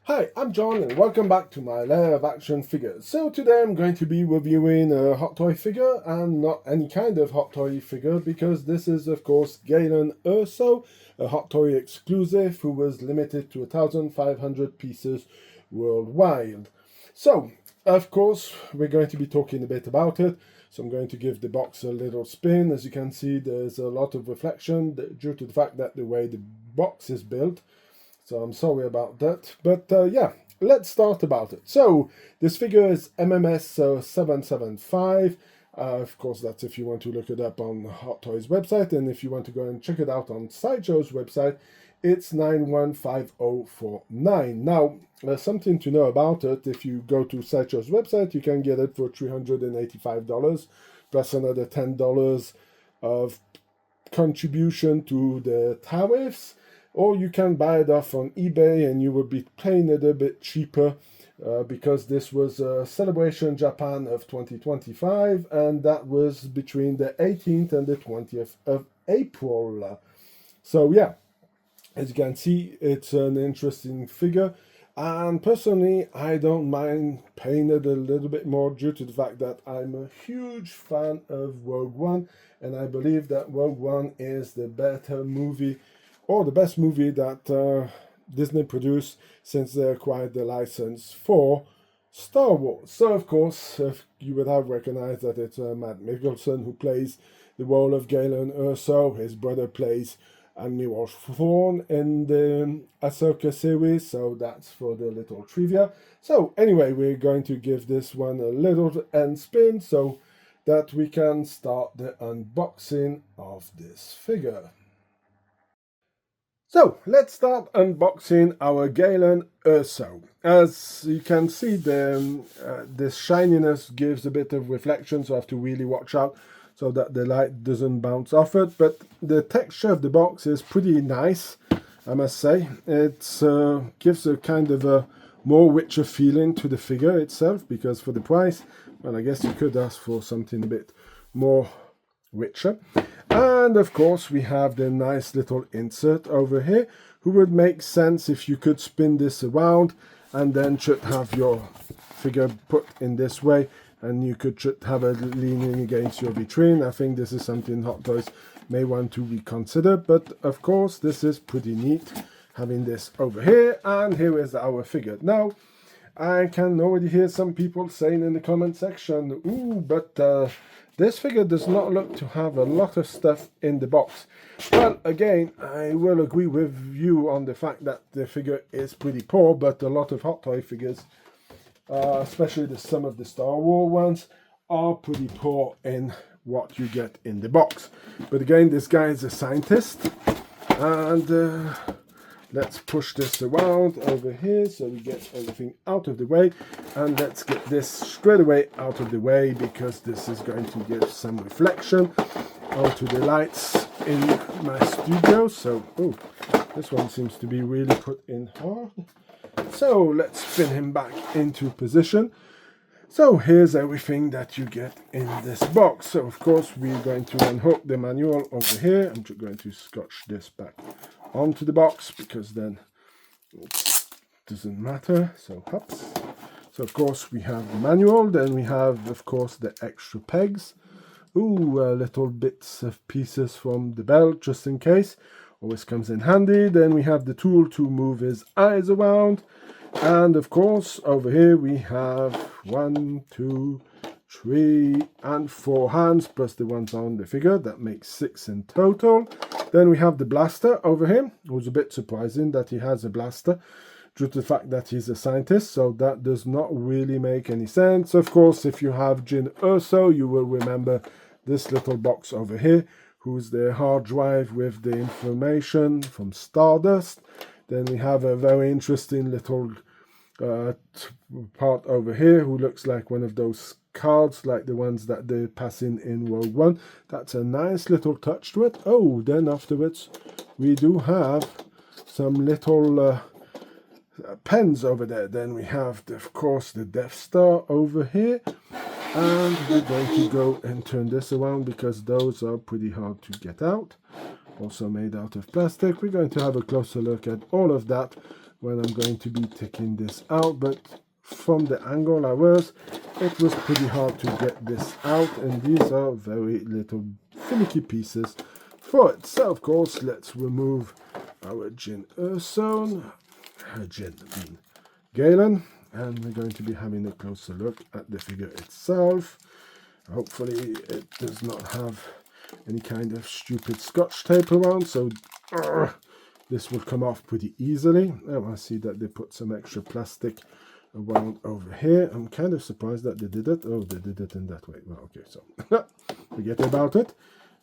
Hi, I'm John and welcome back to my Lair of Action Figures. So today I'm going to be reviewing a Hot Toy figure, and not any kind of Hot Toy figure, because this is of course Gelan Erso, a Hot Toy exclusive who was limited to 1,500 pieces worldwide. So of course we're going to be talking a bit about it. So I'm going to give the box a little spin. As you can see, there's a lot of reflection due to the fact that the way the box is built. So I'm sorry about that, but yeah, let's start about it. So this figure is MMS 775. Of course, that's if you want to look it up on Hot Toys website, and if you want to go and check it out on Sideshow's website, it's 915049. Now, there's something to know about it. If you go to Sideshow's website, you can get it for $385 plus another $10 of contribution to the tariffs. Or you can buy it off on eBay and you will be paying it a bit cheaper because this was a Celebration Japan of 2025, and that was between the 18th and the 20th of April. So yeah, as you can see, it's an interesting figure, and personally I don't mind paying it a little bit more due to the fact that I'm a huge fan of Rogue One, and I believe that Rogue One is the better movie, or the best movie that Disney produced since they acquired the license for Star Wars. So of course, you would have recognized that it's Mads Mikkelsen who plays the role of Gelan Erso. His brother plays Admiral Thrawn in the Ahsoka series, so that's for the little trivia. So anyway, we're going to give this one a little end spin so that we can start the unboxing of this figure. So let's start unboxing our Gelan Erso. As you can see, this shininess gives a bit of reflection, so I have to really watch out so that the light doesn't bounce off it. But the texture of the box is pretty nice, I must say. It gives a kind of a more richer feeling to the figure itself, because for the price, well, I guess you could ask for something a bit more richer. And of course we have the nice little insert over here, who would make sense if you could spin this around and then should have your figure put in this way, and you could have it leaning against your vitrine. I think this is something Hot Toys may want to reconsider, but of course this is pretty neat having this over here. And here is our figure. Now I can already hear some people saying in the comment section, ooh, but this figure does not look to have a lot of stuff in the box. Well, again, I will agree with you on the fact that the figure is pretty poor, but a lot of Hot Toy figures, especially some of the Star Wars ones, are pretty poor in what you get in the box. But again, this guy is a scientist, and let's push this around over here so we get everything out of the way. And let's get this straight away out of the way, because this is going to give some reflection onto the lights in my studio. So, oh, this one seems to be really put in hard. So let's spin him back into position. So here's everything that you get in this box. So of course we're going to unhook the manual over here. I'm just going to scotch this back onto the box, because then it doesn't matter. So hops. So of course we have the manual, then we have of course the extra pegs. Ooh, little bits of pieces from the belt just in case. Always comes in handy. Then we have the tool to move his eyes around. And of course over here we have 1, 2, 3 and 4 hands plus the ones on the figure. That makes 6 in total. Then we have the blaster over here. It was a bit surprising that he has a blaster due to the fact that he's a scientist, so that does not really make any sense. Of course, if you have Gelan Erso, you will remember this little box over here, who's the hard drive with the information from Stardust. Then we have a very interesting little part over here, who looks like one of those cards like the ones that they pass in Rogue One. That's a nice little touch to it. Oh, then afterwards we do have some little pens over there. Then we have of course the Death Star over here, and we're going to go and turn this around because those are pretty hard to get out. Also made out of plastic. We're going to have a closer look at all of that when I'm going to be taking this out, but from the angle I was, it was pretty hard to get this out, and these are very little finicky pieces for it. So of course, let's remove our Gelan Erso, Gelan, and we're going to be having a closer look at the figure itself. Hopefully it does not have any kind of stupid scotch tape around, so this will come off pretty easily. I see that they put some extra plastic around over here. I'm kind of surprised that they did it. Oh, they did it in that way. Well, okay, so forget about it.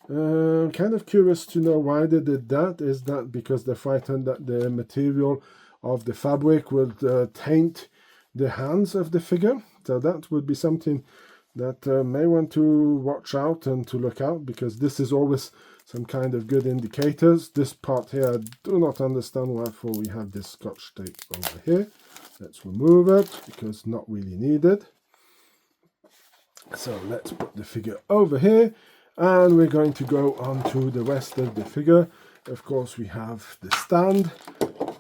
Kind of curious to know why they did that. Is that because they're frightened that the material of the fabric will taint the hands of the figure? So that would be something that may want to watch out and to look out, because this is always some kind of good indicators. This part here, I do not understand why we have this scotch tape over here. Let's remove it because not really needed. So let's put the figure over here, and we're going to go on to the rest of the figure. Of course, we have the stand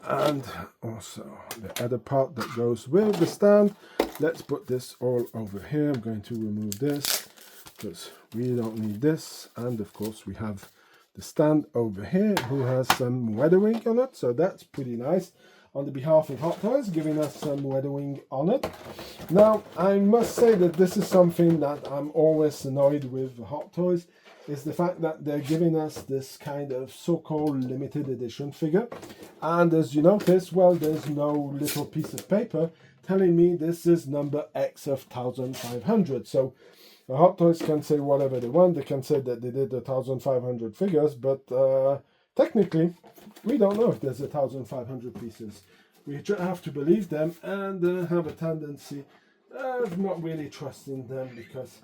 and also the other part that goes with the stand. Let's put this all over here. I'm going to remove this because we don't need this. And of course, we have the stand over here who has some weathering on it, so that's pretty nice. On the behalf of Hot Toys, giving us some weathering on it. Now, I must say that this is something that I'm always annoyed with Hot Toys, is the fact that they're giving us this kind of so-called limited edition figure. And as you notice, well, there's no little piece of paper telling me this is number X of 1500. So Hot Toys can say whatever they want. They can say that they did 1500 figures, but technically, we don't know if there's 1500 pieces. We have to believe them and have a tendency of not really trusting them because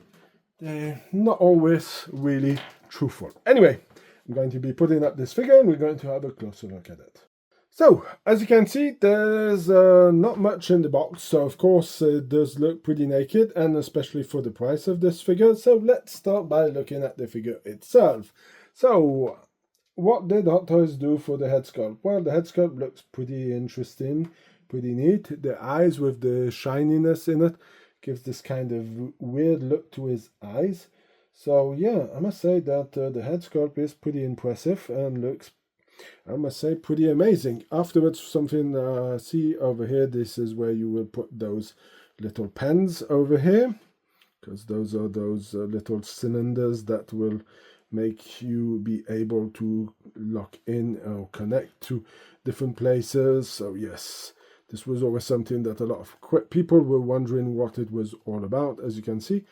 they're not always really truthful. Anyway, I'm going to be putting up this figure and we're going to have a closer look at it. So, as you can see, there's not much in the box, so of course it does look pretty naked, and especially for the price of this figure. So let's start by looking at the figure itself. So, what did Hot Toys do for the head sculpt? Well, the head sculpt looks pretty interesting, pretty neat. The eyes with the shininess in it gives this kind of weird look to his eyes. So yeah, I must say that the head sculpt is pretty impressive and looks, I must say, pretty amazing. Afterwards, something see over here, this is where you will put those little pens over here, because those are those little cylinders that will make you be able to lock in or connect to different places. So yes, this was always something that a lot of people were wondering what it was all about. As you can see,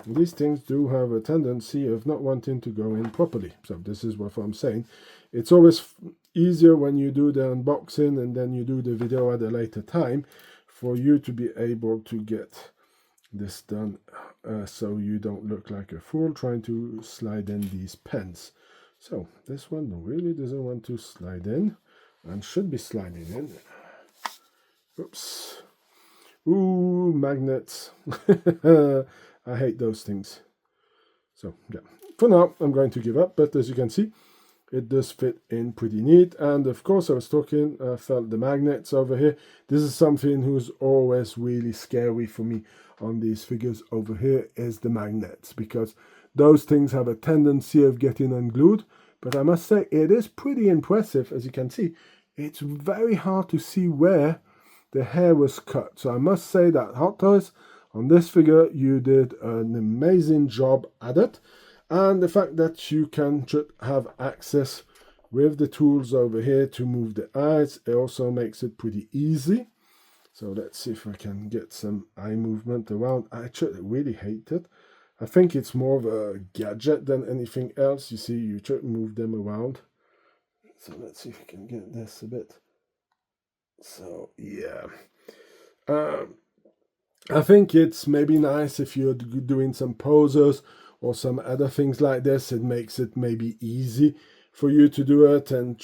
these things do have a tendency of not wanting to go in properly. So this is what I'm saying. It's always easier when you do the unboxing and then you do the video at a later time for you to be able to get this done so you don't look like a fool trying to slide in these pens. So this one really doesn't want to slide in and should be sliding in. Oops. Ooh, magnets. I hate those things. So yeah, for now I'm going to give up, but as you can see, it does fit in pretty neat. And of course, I felt the magnets over here. This is something who's always really scary for me on these figures over here, is the magnets, because those things have a tendency of getting unglued. But I must say, it is pretty impressive. As you can see, it's very hard to see where the hair was cut. So I must say that Hot Toys, on this figure, you did an amazing job at it. And the fact that you can have access with the tools over here to move the eyes, it also makes it pretty easy. So let's see if I can get some eye movement around. I actually really hate it. I think it's more of a gadget than anything else. You see, you try to move them around. So let's see if we can get this a bit. So yeah. I think it's maybe nice if you're doing some poses or some other things like this. It makes it maybe easy for you to do it. And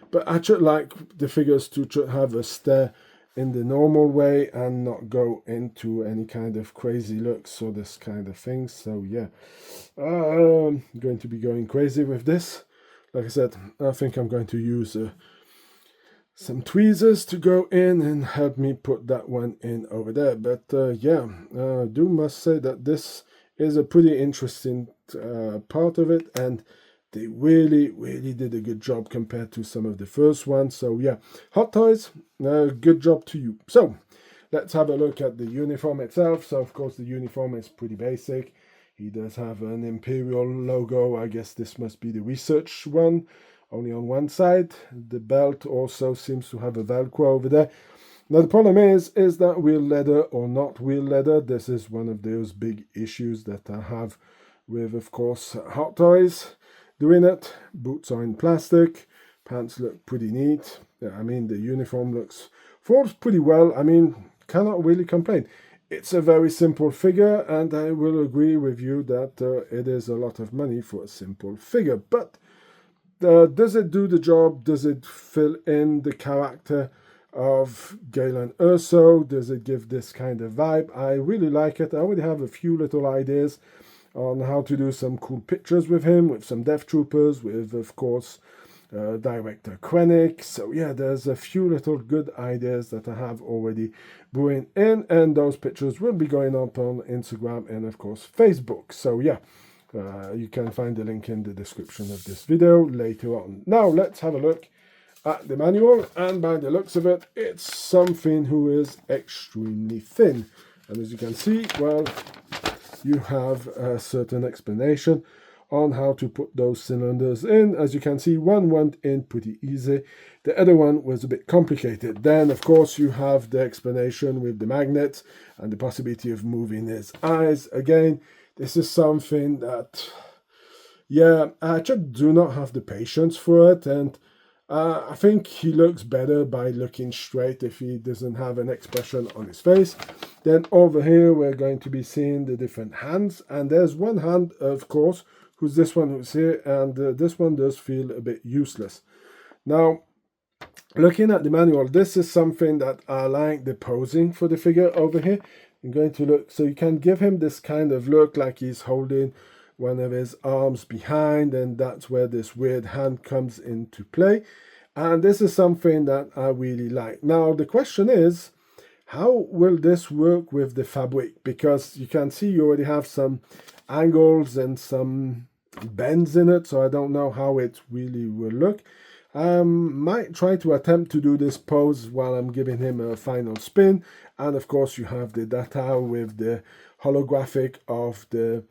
but I should like the figures to have a stare in the normal way and not go into any kind of crazy looks or this kind of thing. So yeah, I'm going to be going crazy with this. Like I said, I think I'm going to use some tweezers to go in and help me put that one in over there. But yeah, do must say that this is a pretty interesting part of it, and they really did a good job compared to some of the first ones. So yeah, Hot Toys, good job to you. So let's have a look at the uniform itself. So of course the uniform is pretty basic. He does have an Imperial logo. I guess this must be the research one, only on one side. The belt also seems to have a Velcro over there. Now the problem is that wheel leather or not wheel leather. This is one of those big issues that I have with, of course, Hot Toys doing it. Boots are in plastic. Pants look pretty neat. I mean, the uniform folds pretty well. I mean, cannot really complain. It's a very simple figure, and I will agree with you that it is a lot of money for a simple figure. But does it do the job? Does it fill in the character of Gelan Erso? Does it give this kind of vibe? I really like it. I already have a few little ideas on how to do some cool pictures with him, with some Death Troopers, with, of course, director Krennic. So yeah, there's a few little good ideas that I have already brewing in, and those pictures will be going up on Instagram and of course Facebook. So yeah, you can find the link in the description of this video later on. Now let's have a look at the manual, and by the looks of it, it's something who is extremely thin, and as you can see, well, you have a certain explanation on how to put those cylinders in. As you can see, one went in pretty easy, the other one was a bit complicated. Then of course you have the explanation with the magnets and the possibility of moving his eyes. Again, this is something that, yeah, I just do not have the patience for it, and I think he looks better by looking straight if he doesn't have an expression on his face. Then over here we're going to be seeing the different hands, and there's one hand, of course, who's this one who's here, and this one does feel a bit useless. Now, looking at the manual, this is something that I like, the posing for the figure over here. I'm going to look, so you can give him this kind of look like he's holding one of his arms behind, and that's where this weird hand comes into play. And this is something that I really like. Now the question is, how will this work with the fabric? Because you can see you already have some angles and some bends in it, so I don't know how it really will look. Might try to attempt to do this pose while I'm giving him a final spin. And of course you have the data with the holographic of the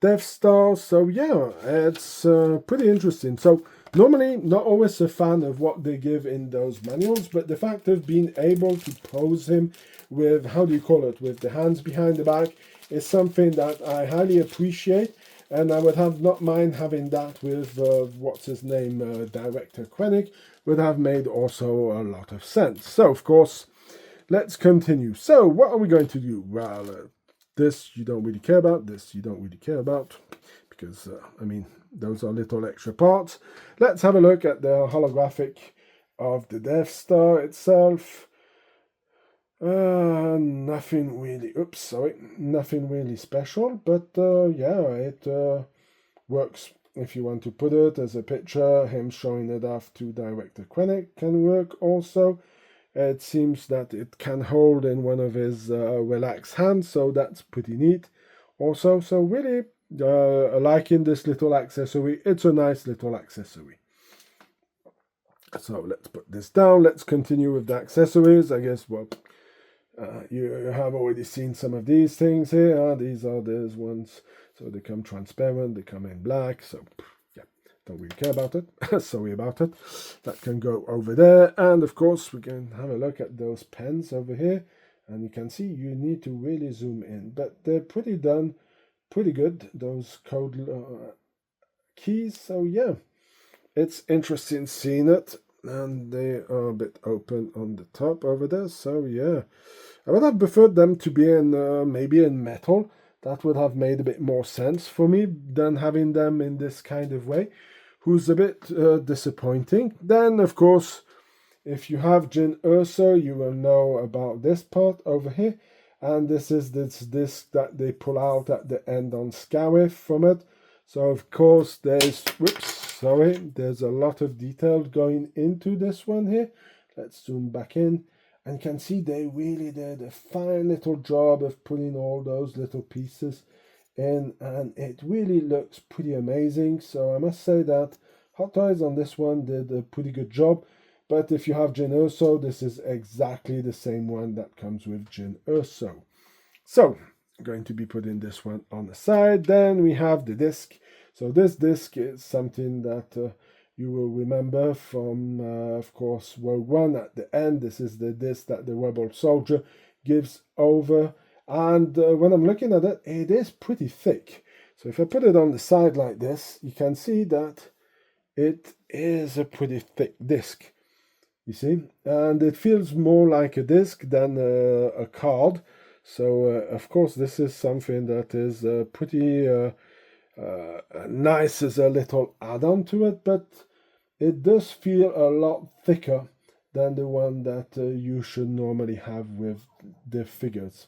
Death Star. So yeah, it's pretty interesting. So normally not always a fan of what they give in those manuals, but the fact of being able to pose him with, how do you call it, with the hands behind the back is something that I highly appreciate, and I would have not mind having that with what's his name, director Krennic, would have made also a lot of sense. So of course, let's continue. So what are we going to do? Well, this you don't really care about, this you don't really care about, because I mean, those are little extra parts. Let's have a look at the holographic of the Death Star itself. Nothing really, nothing really special, but yeah, it works. If you want to put it as a picture, him showing it off to director Krennic can work also. It seems that it can hold in one of his relaxed hands, so that's pretty neat also. So really liking this little accessory. It's a nice little accessory. So let's put this down. Let's continue with the accessories. I guess, well, you have already seen some of these things here. These are those ones. So they come transparent, they come in black. So yeah, don't really care about it. Sorry about it. That can go over there. And of course, we can have a look at those pens over here. And you can see you need to really zoom in. But they're pretty good, those code keys. So yeah, it's interesting seeing it. And they are a bit open on the top over there. So yeah, I would have preferred them to be in maybe in metal. That would have made a bit more sense for me than having them in this kind of way, who's a bit disappointing. Then, of course, if you have Gelan Erso, you will know about this part over here. And this is this disc that they pull out at the end on Scarif from it. So, of course, there's a lot of detail going into this one here. Let's zoom back in, and you can see they really did a fine little job of putting all those little pieces in, and it really looks pretty amazing. So I must say that Hot Toys on this one did a pretty good job. But if you have Gelan Erso, this is exactly the same one that comes with Gelan Erso. So I'm going to be putting this one on the side. Then we have the disc. So this disc is something that you will remember from, of course, World One. At the end, this is the disc that the rebel soldier gives over. And when I'm looking at it, it is pretty thick. So if I put it on the side like this, you can see that it is a pretty thick disc. You see? And it feels more like a disc than a card. So, of course, this is something that is pretty nice as a little add-on to it, but it does feel a lot thicker than the one that you should normally have with the figures.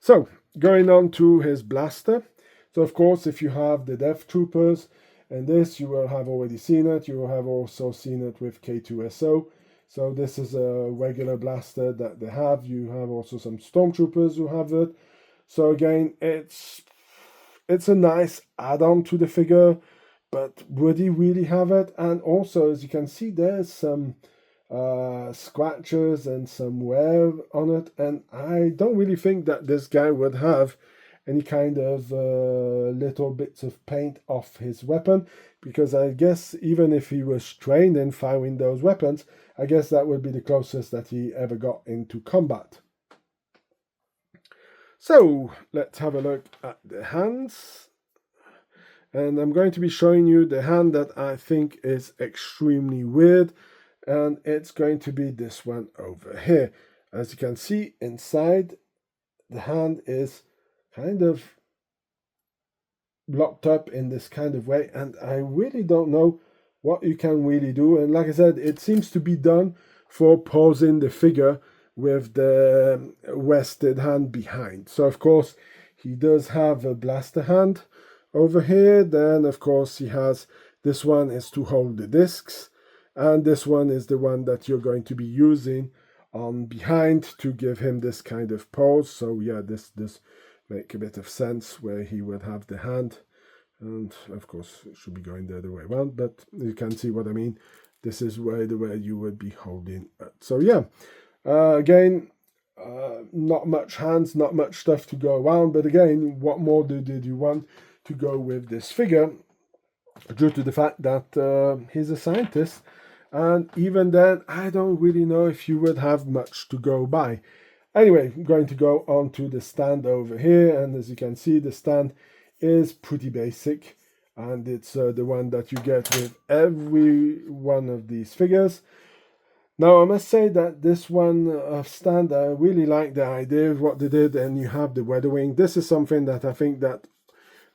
So, going on to his blaster. So, of course, if you have the Death Troopers, and this you will have already seen it, you will have also seen it with K2SO. So this is a regular blaster that they have. You have also some Stormtroopers who have it. So again, it's a nice add-on to the figure, but would he really have it? And also, as you can see, there's some scratches and some wear on it, and I don't really think that this guy would have any kind of little bits of paint off his weapon, because I guess even if he was trained in firing those weapons, I guess that would be the closest that he ever got into combat. So let's have a look at the hands. And I'm going to be showing you the hand that I think is extremely weird, and it's going to be this one over here. As you can see, inside the hand is kind of locked up in this kind of way, and I really don't know what you can really do. And like I said, it seems to be done for posing the figure with the rested hand behind. So of course he does have a blaster hand over here. Then of course he has this one is to hold the discs, and this one is the one that you're going to be using on behind to give him this kind of pose. So yeah, this make a bit of sense where he would have the hand, and of course it should be going the other way around, but you can see what I mean. This is where you would be holding it. So yeah, again, not much hands, not much stuff to go around, but again, what more did you want to go with this figure, due to the fact that he's a scientist, and even then I don't really know if you would have much to go by. Anyway, I'm going to go on to the stand over here, and as you can see, the stand is pretty basic, and it's the one that you get with every one of these figures. Now, I must say that this one stand, I really like the idea of what they did, and you have the weather wing. This is something that I think that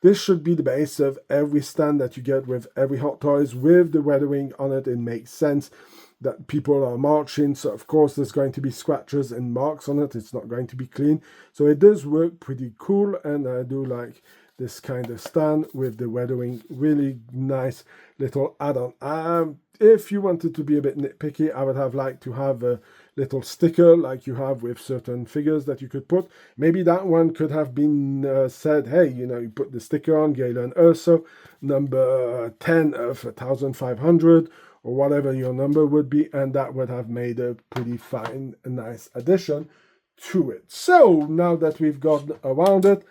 this should be the base of every stand that you get with every Hot Toys. With the weather wing on it, it makes sense that people are marching, so of course there's going to be scratches and marks on it. It's not going to be clean, so it does work pretty cool, and I do like this kind of stand with the weather wing. Really nice little add-on. If you wanted to be a bit nitpicky, I would have liked to have a little sticker like you have with certain figures that you could put. Maybe that one could have been said, hey, you know, you put the sticker on Gelan Erso, number 10 of 1500, or whatever your number would be, and that would have made a pretty fine, nice addition to it. So now that we've got around it,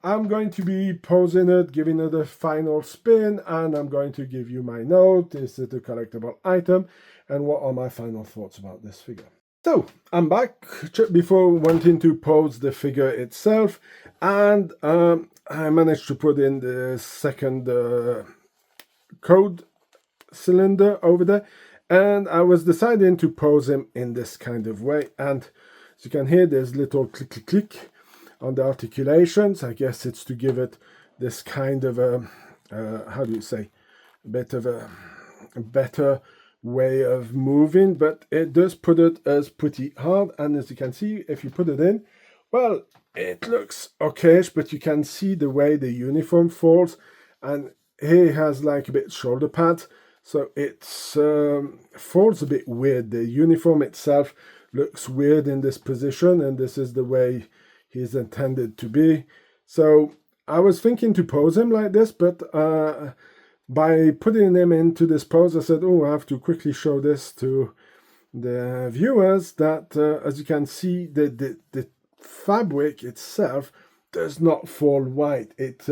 I'm going to be posing it, giving it a final spin, and I'm going to give you my note. Is it a collectible item? And what are my final thoughts about this figure? So I'm back before wanting to pose the figure itself, and I managed to put in the second code cylinder over there, and I was deciding to pose him in this kind of way. And as you can hear, there's little click click click on the articulations. I guess it's to give it this kind of a how do you say, a bit of a better way of moving, but it does put it as pretty hard. And as you can see, if you put it in, well, it looks okayish, but you can see the way the uniform falls, and he has like a bit shoulder pad. so it's folds a bit weird. The uniform itself looks weird in this position, and this is the way he's intended to be. So I was thinking to pose him like this, but by putting him into this pose, I said, oh, I have to quickly show this to the viewers that, as you can see, the fabric itself does not fall white. It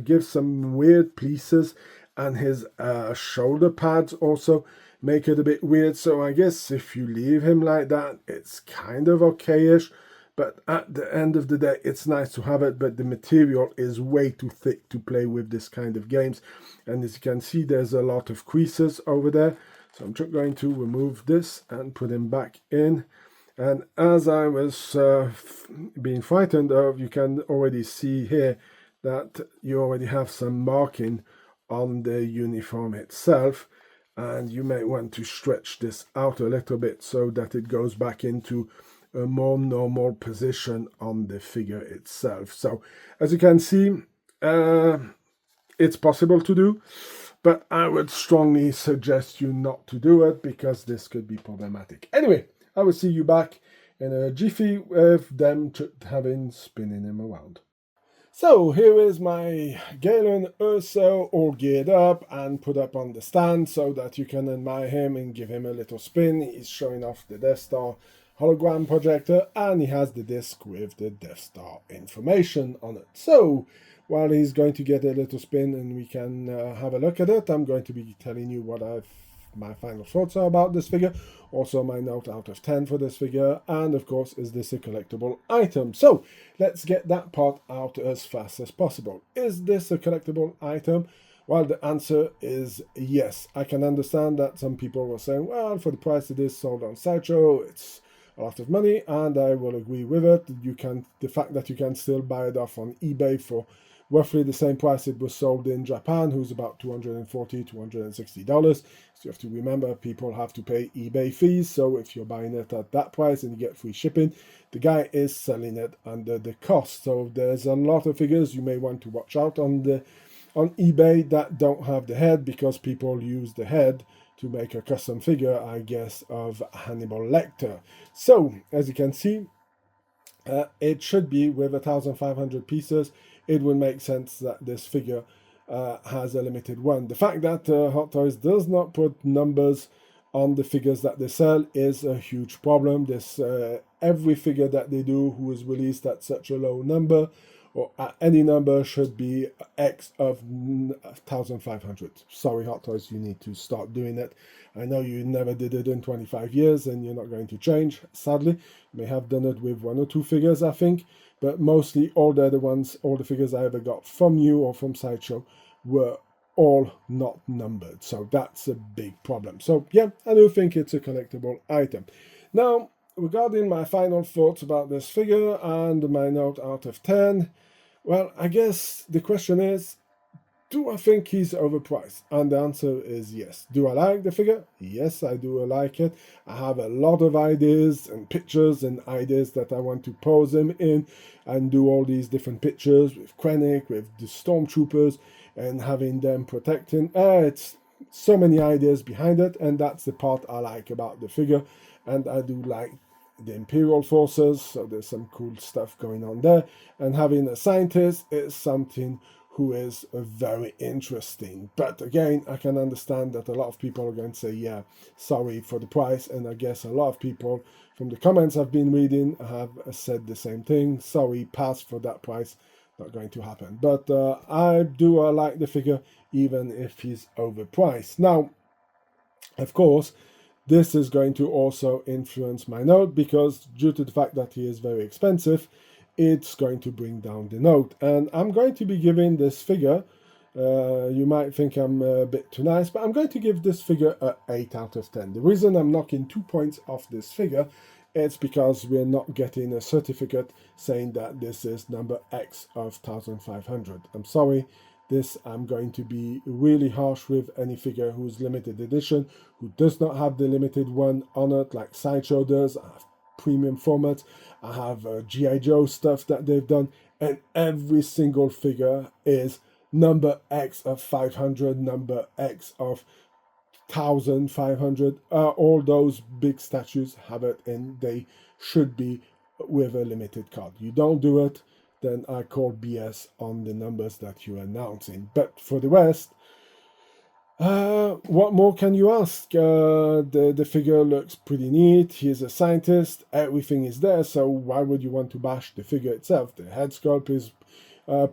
gives some weird pleaces, and his shoulder pads also make it a bit weird. So I guess if you leave him like that, it's kind of okayish. But at the end of the day, it's nice to have it, but the material is way too thick to play with this kind of games. And as you can see, there's a lot of creases over there. So I'm just going to remove this and put him back in. And as I was being frightened of, you can already see here that you already have some marking on the uniform itself. And you may want to stretch this out a little bit so that it goes back into a more normal position on the figure itself. So as you can see, it's possible to do, but I would strongly suggest you not to do it because this could be problematic. Anyway, I will see you back in a jiffy with them having spinning him around. So here is my Gelan Erso all geared up and put up on the stand so that you can admire him and give him a little spin. He's showing off the Death Star hologram projector, and he has the disc with the Death Star information on it. So while he's going to get a little spin and we can have a look at it, I'm going to be telling you what my final thoughts are about this figure, also my note out of 10 for this figure, and of course, is this a collectible item? So let's get that part out as fast as possible. Is this a collectible item? Well, the answer is yes. I can understand that some people were saying, well, for the price it is sold on Sideshow, it's a lot of money, and I will agree with it. The fact that you can still buy it off on eBay for roughly the same price it was sold in Japan, who's about $240, $260. So you have to remember, people have to pay eBay fees, so if you're buying it at that price and you get free shipping, the guy is selling it under the cost. So there's a lot of figures you may want to watch out on eBay that don't have the head, because people use the head to make a custom figure, I guess, of Hannibal Lecter. So, as you can see, it should be with 1,500 pieces. It would make sense that this figure has a limited one. The fact that Hot Toys does not put numbers on the figures that they sell is a huge problem. Every figure that they do who is released at such a low number, or at any number, should be X of 1,500. Sorry, Hot Toys, you need to start doing it. I know you never did it in 25 years and you're not going to change, sadly. You may have done it with one or two figures, I think, but mostly all the figures I ever got from you or from Sideshow were all not numbered. So that's a big problem. So yeah, I do think it's a collectible item. Now, regarding my final thoughts about this figure and my note out of 10, well, I guess the question is, do I think he's overpriced? And the answer is yes. Do I like the figure? Yes, I do like it. I have a lot of ideas and pictures and ideas that I want to pose him in and do all these different pictures with Krennic, with the stormtroopers, and having them protecting. It's so many ideas behind it, and that's the part I like about the figure. And I do like the Imperial forces, so there's some cool stuff going on there. And having a scientist is something who is very interesting. But again, I can understand that a lot of people are going to say, yeah, sorry for the price. And I guess a lot of people from the comments I've been reading have said the same thing. Sorry, pass for that price. Not going to happen. But I do like the figure, even if he's overpriced. Now, of course, this is going to also influence my note, because due to the fact that he is very expensive, it's going to bring down the note. And I'm going to be giving this figure, you might think I'm a bit too nice, but I'm going to give this figure an 8 out of 10. The reason I'm knocking 2 points off this figure, it's because we're not getting a certificate saying that this is number X of 1,500. I'm sorry. This I'm going to be really harsh with any figure who's limited edition, who does not have the limited one on it like Sideshow does. I have premium formats. I have G.I. Joe stuff that they've done, and every single figure is number X of 500, number X of 1,500. All those big statues have it, and they should be with a limited card. You don't do it, then I call BS on the numbers that you're announcing. But for the rest, what more can you ask? The figure looks pretty neat. He's a scientist. Everything is there, so why would you want to bash the figure itself? The head sculpt is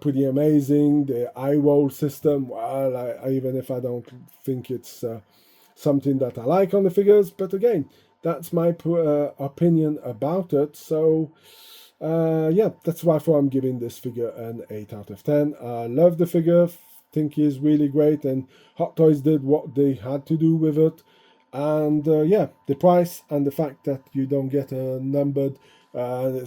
pretty amazing. The eye roll system, well, even if I don't think it's something that I like on the figures, but again, that's my opinion about it. So yeah, that's why I'm giving this figure an 8 out of 10. I love the figure, think he's really great, and Hot Toys did what they had to do with it. And yeah, the price and the fact that you don't get a numbered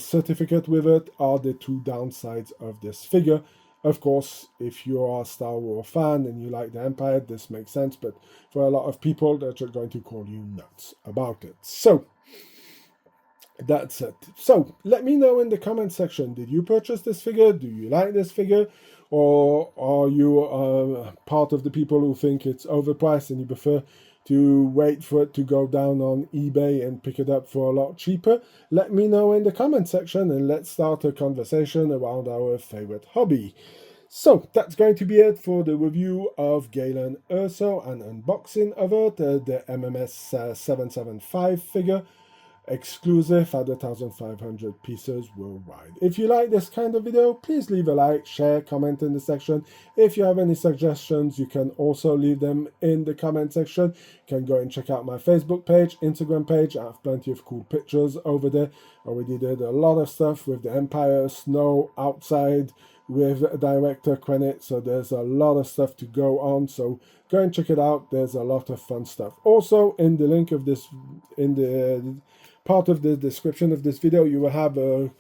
certificate with it are the two downsides of this figure. Of course, if you are a Star Wars fan and you like the Empire, this makes sense, but for a lot of people, they're just going to call you nuts about it. So that's it. So let me know in the comment section, did you purchase this figure? Do you like this figure? Or are you part of the people who think it's overpriced and you prefer to wait for it to go down on eBay and pick it up for a lot cheaper? Let me know in the comment section, and let's start a conversation around our favorite hobby. So that's going to be it for the review of Gelan Erso and unboxing of it, the MMS 775 figure. Exclusive at 1,500 pieces worldwide. If you like this kind of video, please leave a like, share, comment in the section. If you have any suggestions, you can also leave them in the comment section. You can go and check out my Facebook page, Instagram page. I have plenty of cool pictures over there. I already did a lot of stuff with the Empire, snow outside, with director credit, so there's a lot of stuff to go on, so go and check it out. There's a lot of fun stuff. Also, in the link of this, in the part of the description of this video, you will have a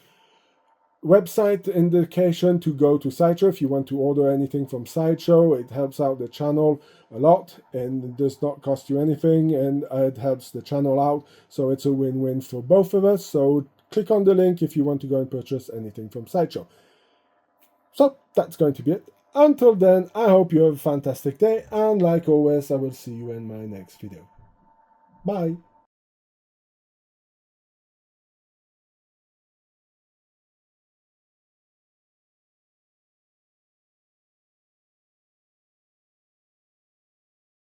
website indication to go to Sideshow if you want to order anything from Sideshow. It helps out the channel a lot and it does not cost you anything, and it helps the channel out, so it's a win-win for both of us. So click on the link if you want to go and purchase anything from Sideshow. So that's going to be it. Until then, I hope you have a fantastic day, and like always, I will see you in my next video. Bye!